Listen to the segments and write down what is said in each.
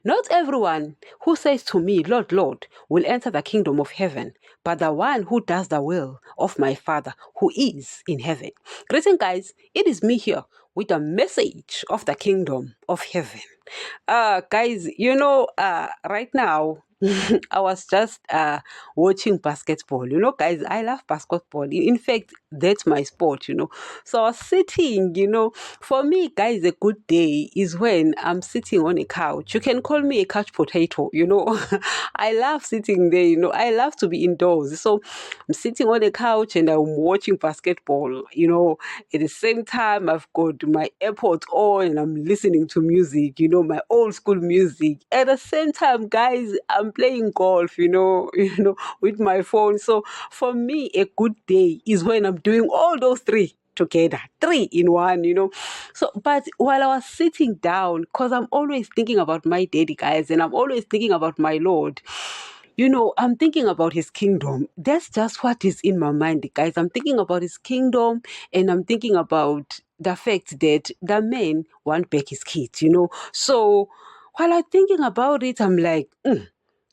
Not everyone who says to me, Lord, Lord, will enter the kingdom of heaven, but the one who does the will of my Father who is in heaven. Greeting, guys. It is me here with a message of the kingdom of heaven. Guys, right now, I was just watching basketball. Guys, I love basketball. In fact, that's my sport. So I was sitting, for me, guys, a good day is when I'm sitting on a couch. You can call me a couch potato. I love sitting there. I love to be indoors. So I'm sitting on a couch and I'm watching basketball. At the same time, I've got my AirPods on and I'm listening to music, my old school music. At the same time, guys, I'm playing golf, with my phone. So for me, a good day is when I'm doing all those three together, three in one. So, but while I was sitting down, because I'm always thinking about my daddy, guys, and I'm always thinking about my Lord. I'm thinking about his kingdom. That's just what is in my mind, guys. I'm thinking about his kingdom and I'm thinking about the fact that the man want back his kids. So while I'm thinking about it, I'm like,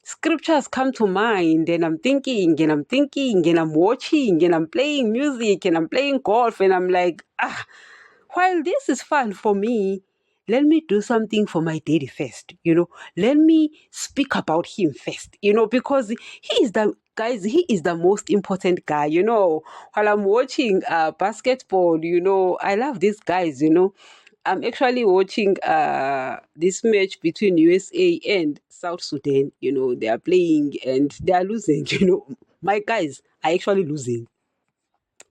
scriptures come to mind and I'm thinking and I'm watching and I'm playing music and I'm playing golf and I'm like, while this is fun for me, let me do something for my daddy first. Let me speak about him first, because he is the most important guy. While I'm watching basketball, I love these guys. I'm actually watching this match between USA and South Sudan. They are playing and they are losing. My guys are actually losing.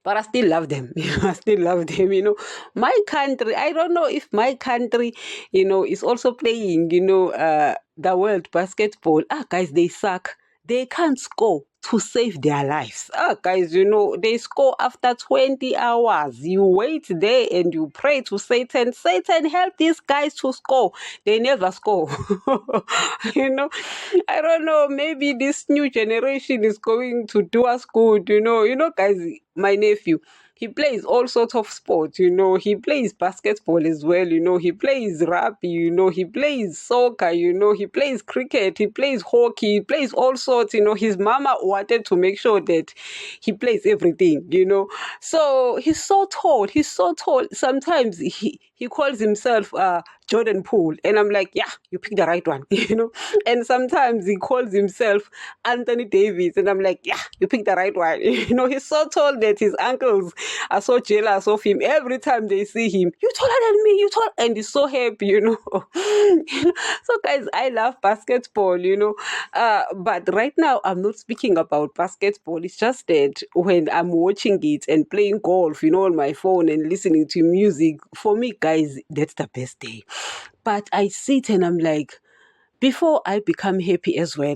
But I still love them. I still love them. My country, I don't know if my country, is also playing, the world basketball. Guys, they suck. They can't score to save their lives. Guys, they score after 20 hours. You wait there and you pray to Satan. Satan, help these guys to score. They never score. I don't know. Maybe this new generation is going to do us good. Guys, my nephew, he plays all sorts of sports. He plays basketball as well. He plays rugby. He plays soccer. He plays cricket. He plays hockey. He plays all sorts. His mama wanted to make sure that he plays everything. So he's so tall. He's so tall. Sometimes he calls himself Jordan Poole, and I'm like, yeah, you picked the right one. And sometimes he calls himself Anthony Davis, and I'm like, yeah, you picked the right one. He's so tall that his uncles are so jealous of him. Every time they see him, you taller than me, you tall, and he's so happy. So guys, I love basketball. But right now I'm not speaking about basketball. It's just that when I'm watching it and playing golf, on my phone and listening to music, for me, guys, that's the best day. But I sit and I'm like, before I become happy as well,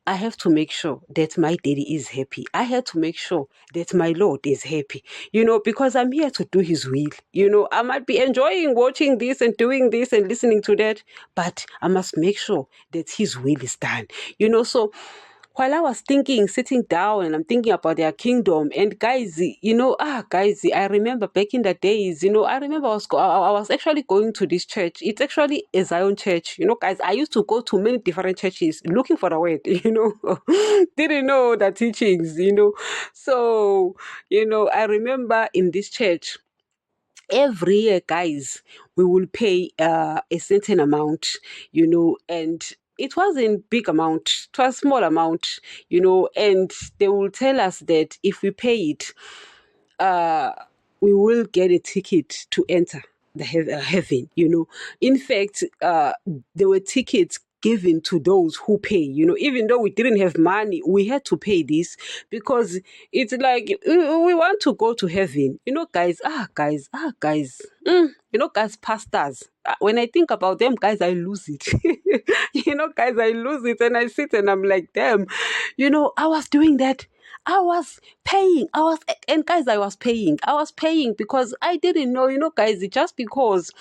I have to make sure that my daddy is happy. I have to make sure that my Lord is happy, because I'm here to do his will. I might be enjoying watching this and doing this and listening to that, but I must make sure that his will is done. So while I was sitting down and I'm thinking about their kingdom, and guys, guys, I remember back in the days, I remember I was actually going to this church. It's actually a Zion church. Guys, I used to go to many different churches looking for the word, didn't know the teachings, So, I remember in this church, every year, guys, we will pay a certain amount, and it wasn't big amount, it was small amount, and they will tell us that if we pay it, we will get a ticket to enter the heaven. In fact, there were tickets given to those who pay. Even though we didn't have money, we had to pay this because it's like we want to go to heaven. Guys, guys, guys, pastors. When I think about them, guys, I lose it. Guys, I lose it, and I sit and I'm like, damn. I was doing that. I was paying. And guys, I was paying because I didn't know, guys, just because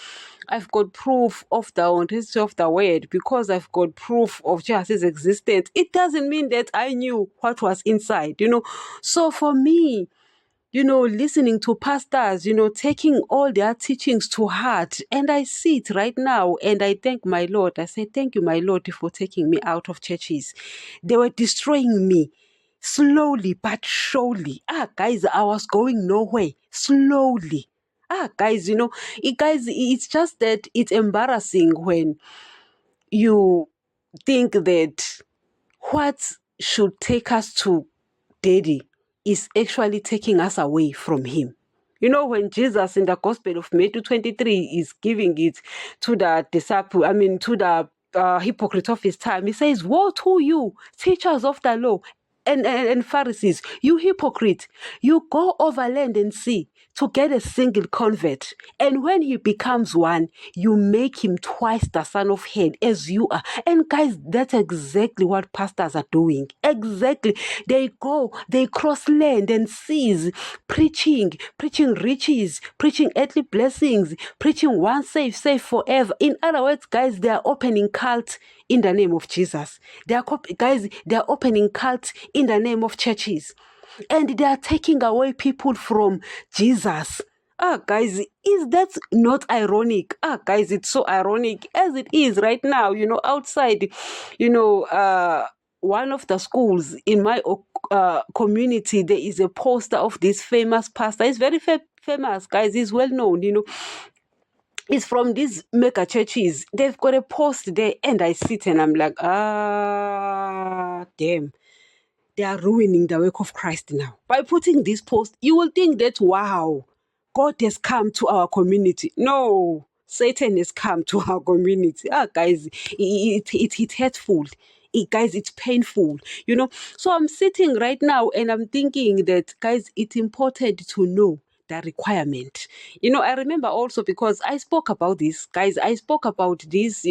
I've got proof of the authenticity of the word, because I've got proof of Jesus' existence, it doesn't mean that I knew what was inside, So for me, listening to pastors, taking all their teachings to heart. And I see it right now and I thank my Lord. I say, thank you, my Lord, for taking me out of churches. They were destroying me slowly but surely. Guys, I was going nowhere. Slowly. Guys, it's just that it's embarrassing when you think that what should take us to Daddy is actually taking us away from him. When Jesus in the Gospel of Matthew 23 is giving it to the disciple, to the hypocrite of his time, he says, woe to you, teachers of the law and Pharisees, you hypocrite, you go over land and sea to get a single convert. And when he becomes one, you make him twice the son of hell as you are. And guys, that's exactly what pastors are doing. Exactly. They cross land and seas, preaching riches, preaching earthly blessings, preaching once saved, saved forever. In other words, guys, they are opening cults in the name of Jesus. They are opening cults in the name of churches. And they are taking away people from Jesus. Guys, is that not ironic? Guys, it's so ironic as it is right now, outside, one of the schools in my community, there is a poster of this famous pastor. He's very famous, guys. He's well known, It's from these mega churches. They've got a post there and I sit and I'm like, damn. They are ruining the work of Christ now. By putting this post, you will think that, wow, God has come to our community. No, Satan has come to our community. Guys, it's hurtful. Guys, it's painful, So I'm sitting right now and I'm thinking that, guys, it's important to know the requirement. I remember also because I spoke about this, guys. I spoke about this,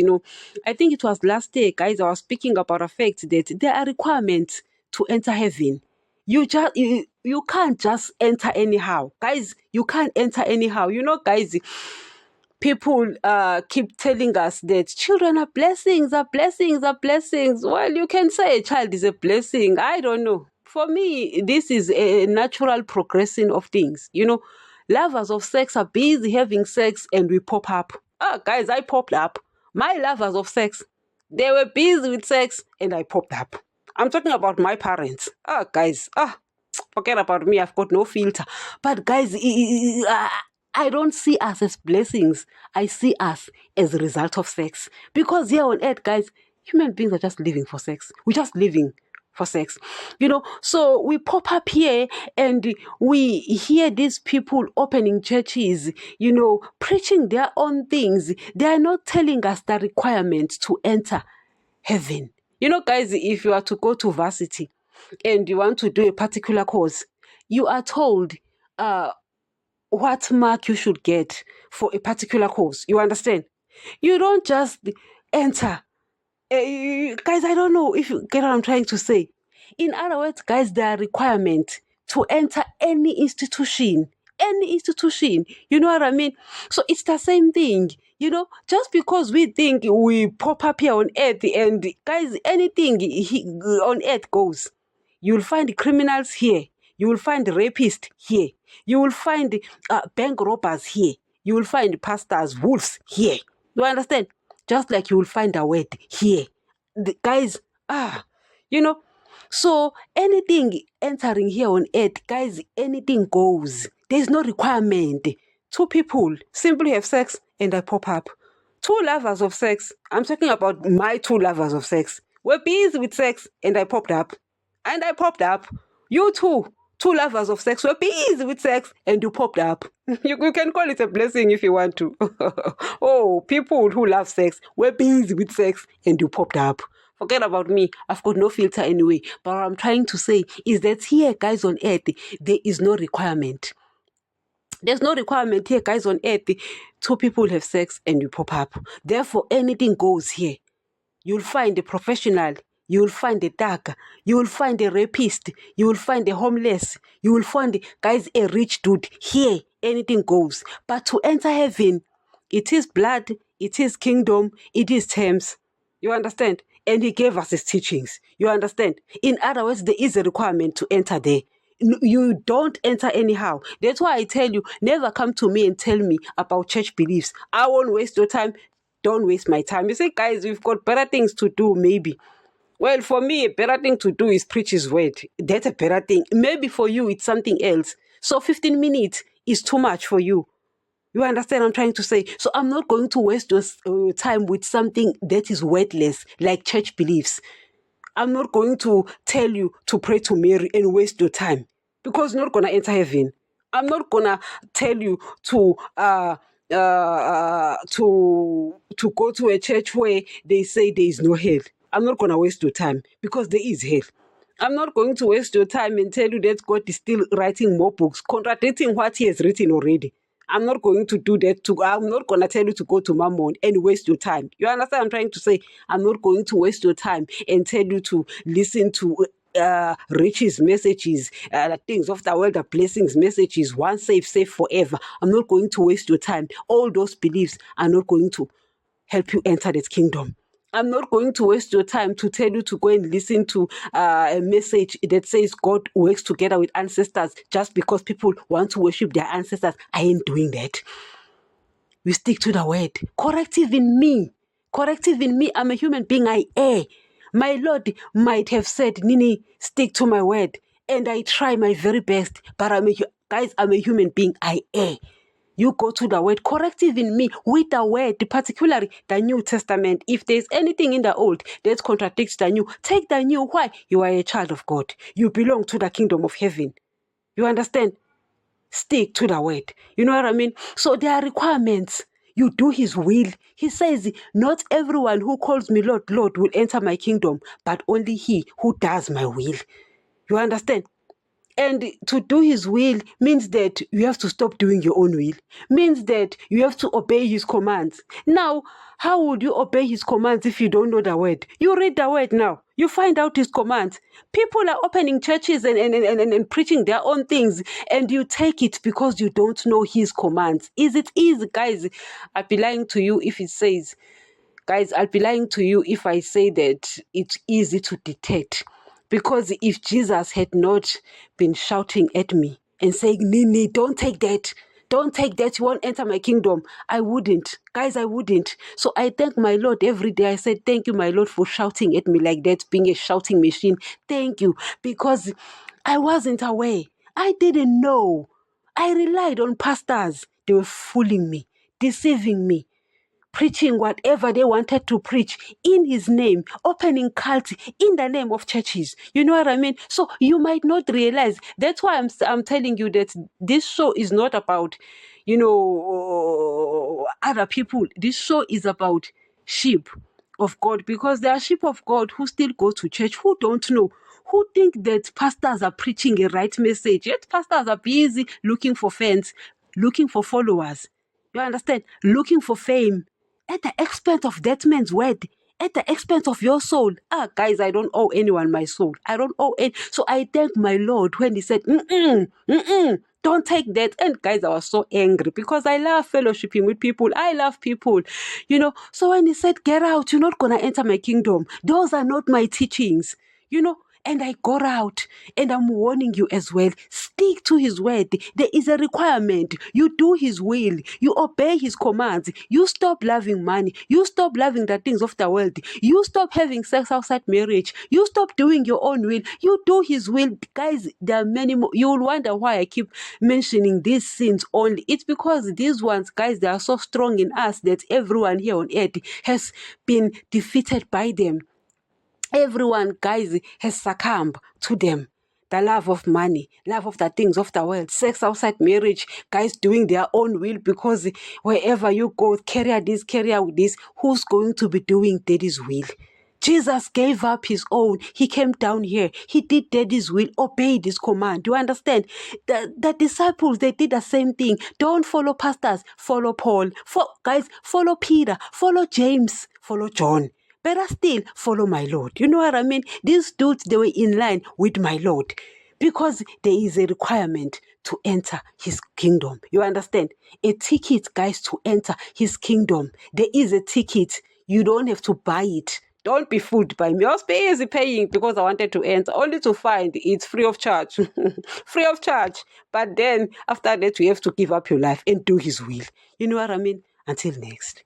I think it was last year, guys. I was speaking about the fact that there are requirements to enter heaven. You can't just enter anyhow, guys. You can't enter anyhow. Guys, people keep telling us that children are blessings, are blessings, are blessings. Well, you can say a child is a blessing. I don't know. For me, this is a natural progression of things. Lovers of sex are busy having sex and we pop up. Guys, I popped up. My lovers of sex, they were busy with sex and I popped up. I'm talking about my parents. Guys, forget about me. I've got no filter. But guys, I don't see us as blessings. I see us as a result of sex. Because here on earth, guys, human beings are just living for sex. We're just living for sex. So we pop up here and we hear these people opening churches, preaching their own things. They are not telling us the requirements to enter heaven. Guys, if you are to go to varsity and you want to do a particular course, you are told what mark you should get for a particular course. You understand? You don't just enter. Guys, I don't know if you get what I'm trying to say. In other words, guys, there are requirements to enter any institution. You know what I mean? So it's the same thing. Just because we think we pop up here on earth and guys, anything on earth goes. You'll find criminals here. You will find rapists here. You will find bank robbers here. You will find pastors, wolves here. You understand? Just like you will find a word here. Guys, so anything entering here on earth, guys, anything goes. There's no requirement. Two people simply have sex and I pop up. Two lovers of sex. I'm talking about my two lovers of sex. We're busy with sex and I popped up. And I popped up. You too. Two lovers of sex were busy with sex and you popped up. You can call it a blessing if you want to. Oh, people who love sex were busy with sex and you popped up. Forget about me. I've got no filter anyway. But what I'm trying to say is that here, guys, on earth, there is no requirement. There's no requirement here, guys, on earth. Two people have sex and you pop up. Therefore, anything goes here. You'll find a professional. You will find a thug. You will find a rapist. You will find a homeless. You will find, guys, a rich dude. Here, anything goes. But to enter heaven, it is blood, it is kingdom, it is terms. You understand? And he gave us his teachings. You understand? In other words, there is a requirement to enter there. You don't enter anyhow. That's why I tell you, never come to me and tell me about church beliefs. I won't waste your time. Don't waste my time. You say, guys, we've got better things to do, maybe. Well, for me, a better thing to do is preach his word. That's a better thing. Maybe for you, it's something else. So 15 minutes is too much for you. You understand what I'm trying to say? So I'm not going to waste your time with something that is worthless, like church beliefs. I'm not going to tell you to pray to Mary and waste your time, because you're not going to enter heaven. I'm not going to tell you to go to a church where they say there is no hell. I'm not going to waste your time, because there is hell. I'm not going to waste your time and tell you that God is still writing more books, contradicting what he has written already. I'm not going to do that. I'm not going to tell you to go to Mammon and waste your time. You understand what I'm trying to say? I'm not going to waste your time and tell you to listen to riches messages, things of the world, the blessings messages, once saved, saved forever. I'm not going to waste your time. All those beliefs are not going to help you enter that kingdom. I'm not going to waste your time to tell you to go and listen to a message that says God works together with ancestors just because people want to worship their ancestors. I ain't doing that. We stick to the word. Corrective in me. Corrective in me. I'm a human being. I err. My Lord might have said, Nini, stick to my word. And I try my very best. But I'm a human being. I err. You go to the word, corrective in me with the word, particularly the New Testament. If there's anything in the old that contradicts the new, take the new. Why? You are a child of God. You belong to the kingdom of heaven. You understand? Stick to the word. You know what I mean? So there are requirements. You do his will. He says, not everyone who calls me Lord, Lord will enter my kingdom, but only he who does my will. You understand? And to do his will means that you have to stop doing your own will. Means that you have to obey his commands. Now, how would you obey his commands if you don't know the word? You read the word now. You find out his commands. People are opening churches and preaching their own things, and you take it because you don't know his commands. Is it easy, guys? I'd be lying to you if it says, guys, I'll be lying to you if I say that it's easy to detect. Because if Jesus had not been shouting at me and saying, Nini, don't take that. Don't take that. You won't enter my kingdom. I wouldn't. Guys, I wouldn't. So I thank my Lord every day. I said, thank you, my Lord, for shouting at me like that, being a shouting machine. Thank you. Because I wasn't aware. I didn't know. I relied on pastors. They were fooling me, deceiving me, preaching whatever they wanted to preach in his name, opening cults in the name of churches. You know what I mean? So you might not realize. That's why I'm telling you that this show is not about, other people. This show is about sheep of God, because there are sheep of God who still go to church, who don't know, who think that pastors are preaching a right message. Yet pastors are busy looking for fans, looking for followers. You understand? Looking for fame at the expense of that man's word, at the expense of your soul. Guys, I don't owe anyone my soul. I don't owe any. So I thank my Lord when he said, don't take that. And guys, I was so angry because I love fellowshipping with people. I love people, So when he said, get out, you're not going to enter my kingdom. Those are not my teachings, and I got out, and I'm warning you as well. Stick to his word. There is a requirement. You do his will. You obey his commands. You stop loving money. You stop loving the things of the world. You stop having sex outside marriage. You stop doing your own will. You do his will. Guys, there are many more. You'll wonder why I keep mentioning these sins only. It's because these ones, guys, they are so strong in us that everyone here on earth has been defeated by them. Everyone, guys, has succumbed to them. The love of money, love of the things of the world, sex outside marriage, guys doing their own will, because wherever you go, carry this, who's going to be doing daddy's will? Jesus gave up his own. He came down here. He did daddy's will, obeyed his command. Do you understand? The disciples, they did the same thing. Don't follow pastors. Follow Paul. Guys, follow Peter. Follow James. Follow John. Better still, follow my Lord. You know what I mean? These dudes, they were in line with my Lord, because there is a requirement to enter his kingdom. You understand? A ticket, guys, to enter his kingdom. There is a ticket. You don't have to buy it Don't be fooled by me. I was busy paying because I wanted to enter, only to find it's free of charge. Free of charge. But then after that, you have to give up your life and do his will. You know what I mean? Until next.